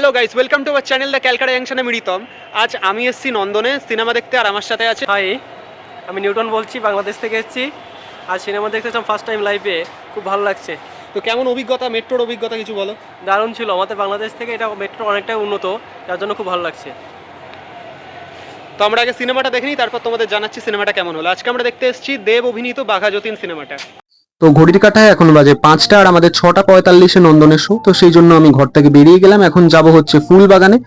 Hello guys, welcome to our channel the Calcutta জাংশনে মিরিতম। আজ আমি এসেছি নন্দনে সিনেমা দেখতে, আর আমার সাথে আছে হাই, আমি নিউটন বলছি, বাংলাদেশ থেকে এসেছি। আজ সিনেমা দেখতেছিলাম ফার্স্ট টাইম লাইভে, খুব ভালো লাগছে। তো কেমন অভিজ্ঞতা, মেট্রোর অভিজ্ঞতা কিছু বলো। দারুণ ছিল, আমাদের বাংলাদেশ থেকে এটা মেট্রো অনেকটাই উন্নত, যার জন্য খুব ভালো লাগছে। তো আমরা আগে সিনেমাটা দেখে নিই, তারপর তোমাদের জানাচ্ছি সিনেমাটা কেমন হলো। আজকে আমরা দেখতে এসেছি দেব অভিনীত বাঘা যতীন সিনেমাটা। তো ঘড়ির কাঁটায় এখন বাজে 5টা আর আমাদের 6:45 নন্দনের শো। তো সেই জন্য আমি ঘর থেকে বেরিয়ে গেলাম, এখন যাব হচ্ছে ফুলবাগানে।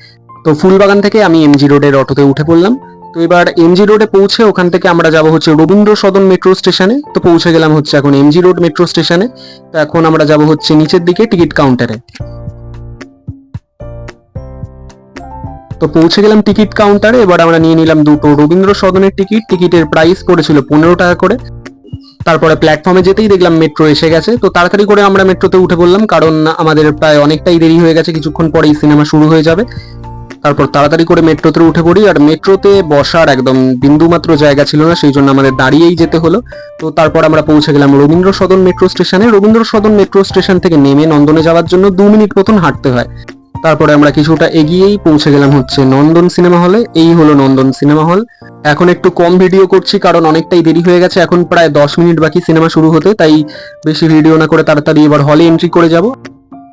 তো ফুলবাগান থেকে আমি এমজি রোডের অটোতে উঠে পড়লাম। তো এবার এমজি রোডে পৌঁছে ওখান থেকে আমরা যাব হচ্ছে রবীন্দ্র সদন মেট্রো স্টেশনে। তো পৌঁছে গেলাম হচ্ছে এখন এমজি রোড মেট্রো স্টেশনে। তো এখন আমরা যাব হচ্ছে নিচের দিকে টিকিট কাউন্টারে। তো পৌঁছে গেলাম টিকিট কাউন্টারে। এবার আমরা নিয়ে নিলাম দুটো রবীন্দ্র সদনের টিকিট। টিকিটের প্রাইস পড়েছিল 15 টাকা করে। তারপরে প্ল্যাটফর্মে যেতেই দেখলাম মেট্রো এসে গেছে। তো তাড়াতাড়ি করে আমরা মেট্রোতে উঠে পড়লাম, কারণ আমাদের প্রায় অনেকটাই দেরি হয়ে গেছে, কিছুক্ষণ পরেই সিনেমা শুরু হয়ে যাবে। তারপর তাড়াতাড়ি করে মেট্রোতে উঠে পড়ি, আর মেট্রোতে বসার একদম বিন্দুমাত্র জায়গা ছিল না, সেই জন্য আমাদের দাঁড়িয়েই যেতে হলো। তো তারপর আমরা পৌঁছে গেলাম রবীন্দ্র সদন মেট্রো স্টেশনে। রবীন্দ্র সদন মেট্রো স্টেশন থেকে নেমে নন্দনে যাওয়ার জন্য 2 মিনিট মতন হাঁটতে হয়। তারপরে আমরা কিছুটা এগিয়েই পৌঁছে গেলাম হচ্ছে নন্দন সিনেমা হলে। এই হলো নন্দন সিনেমা হল। এখন একটু কম ভিডিও করছি, কারণ অনেকটাই দেরি হয়ে গেছে, এখন প্রায় 10 মিনিট বাকি সিনেমা শুরু হতে, তাই বেশি ভিডিও না করে তাড়াতাড়ি এবার হলে এন্ট্রি করে যাব।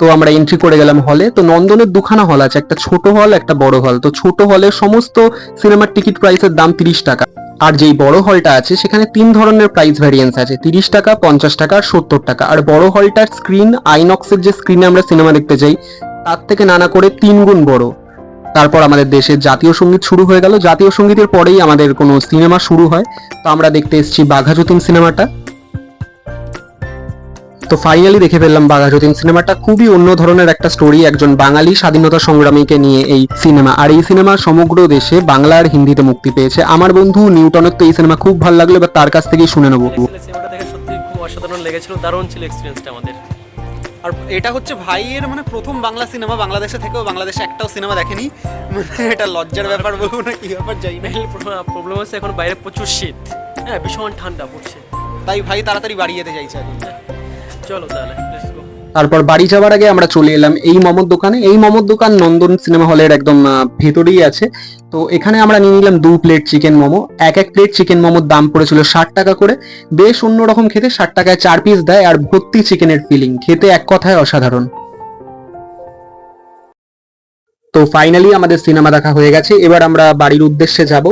তো আমরা এন্ট্রি করে গেলাম হলে। তো নন্দনের দুখানা হল আছে, একটা ছোট হল, একটা বড় হল। তো ছোট হলে সমস্ত সিনেমার টিকিট প্রাইসের দাম 30 টাকা, আর যেই বড় হলটা আছে সেখানে 3 ধরনের প্রাইস ভ্যারিয়েন্স আছে, 30 টাকা, 50 টাকা আর 70 টাকা। আর বড় হলটার স্ক্রিন আইনক্সের যে স্ক্রিনে আমরা সিনেমা দেখতে যাই তার থেকে নানা করে 3 গুণ বড়। তারপর আমাদের দেশের জাতীয় সঙ্গীত শুরু হয়ে গেল। জাতীয় সঙ্গীতের পরেই আমাদের কোনো সিনেমা শুরু হয়। তো আমরা দেখতে এসেছি বাঘা যতীন সিনেমাটা। তো ফাইনালি দেখে ফেললাম বাঘা যতীন সিনেমাটা। খুবই অন্য ধরনের একটা স্টোরি, একজন বাঙালি স্বাধীনতা সংগ্রামীকে নিয়ে এই সিনেমা। আর এই সিনেমা সমগ্র দেশে বাংলা আর হিন্দিতে মুক্তি পেয়েছে। আমার বন্ধু নিউটনের তো এই সিনেমা খুব ভালো লাগলো, এবার তার কাছ থেকেই শুনে নেবো। সিনেমাটা দেখে সত্যি খুব অসাধারণ লেগেছিল, দারুণ ছিল এক্সপিরিয়েন্সটা আমাদের। আর এটা হচ্ছে ভাইয়ের মানে প্রথম বাংলা সিনেমা, বাংলাদেশে থেকেও বাংলাদেশে একটাও সিনেমা দেখেনি। মানে এটা লজ্জার ব্যাপার বলবো না কি ব্যাপার, যাই না। প্রবলেম হচ্ছে এখন বাইরে প্রচুর শীত, হ্যাঁ ভীষণ ঠান্ডা পড়ছে, তাই ভাই তাড়াতাড়ি বাড়ি যেতে চাইছে এখন। চলো তাহলে লেটস গো। তারপর বাড়ি যাওয়ার আগে আমরা চলে এলাম এই মোমোর দোকানে। এই মোমোর দোকান নন্দন সিনেমা হলের একদম ভেতরেই আছে। তো এখানে আমরা নিয়ে নিলাম 2 প্লেট চিকেন মোমো। এক প্লেট চিকেন মোমোর দাম পড়েছিল 60 টাকা করে। বেশ অন্যরকম খেতে, 60 টাকায় 4 পিস দেয় আর ভর্তি চিকেনের ফিলিং, খেতে এক কথায় অসাধারণ। তো ফাইনালি আমাদের সিনেমা দেখা হয়ে গেছে, এবার আমরা বাড়ির উদ্দেশ্যে যাব।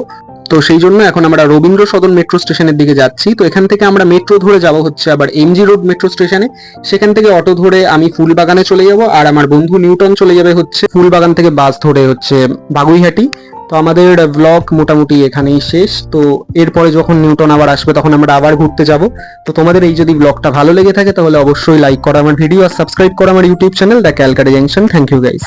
তো সেই জন্য এখন আমরা রবীন্দ্র সদন মেট্রো স্টেশনের দিকে যাচ্ছি। তো এখান থেকে আমরা মেট্রো ধরে যাব হচ্ছে আবার এমজি রোড মেট্রো স্টেশনে। সেখান থেকে অটো ধরে আমি ফুলবাগানে চলে যাব, আর আমার বন্ধু নিউটন চলে যাবে হচ্ছে ফুলবাগান থেকে বাস ধরে হচ্ছে বাগুইহাটি। তো আমাদের ব্লগ মোটামুটি এখানেই শেষ। তো এরপরে যখন নিউটন আবার আসবে তখন আমরা আবার ঘুরতে যাব। তো তোমাদের এই যদি ব্লগটা ভালো লেগে থাকে তাহলে অবশ্যই লাইক করো আমার ভিডিও আর সাবস্ক্রাইব করো আমার YouTube channel the Calcutta junction. Thank you guys.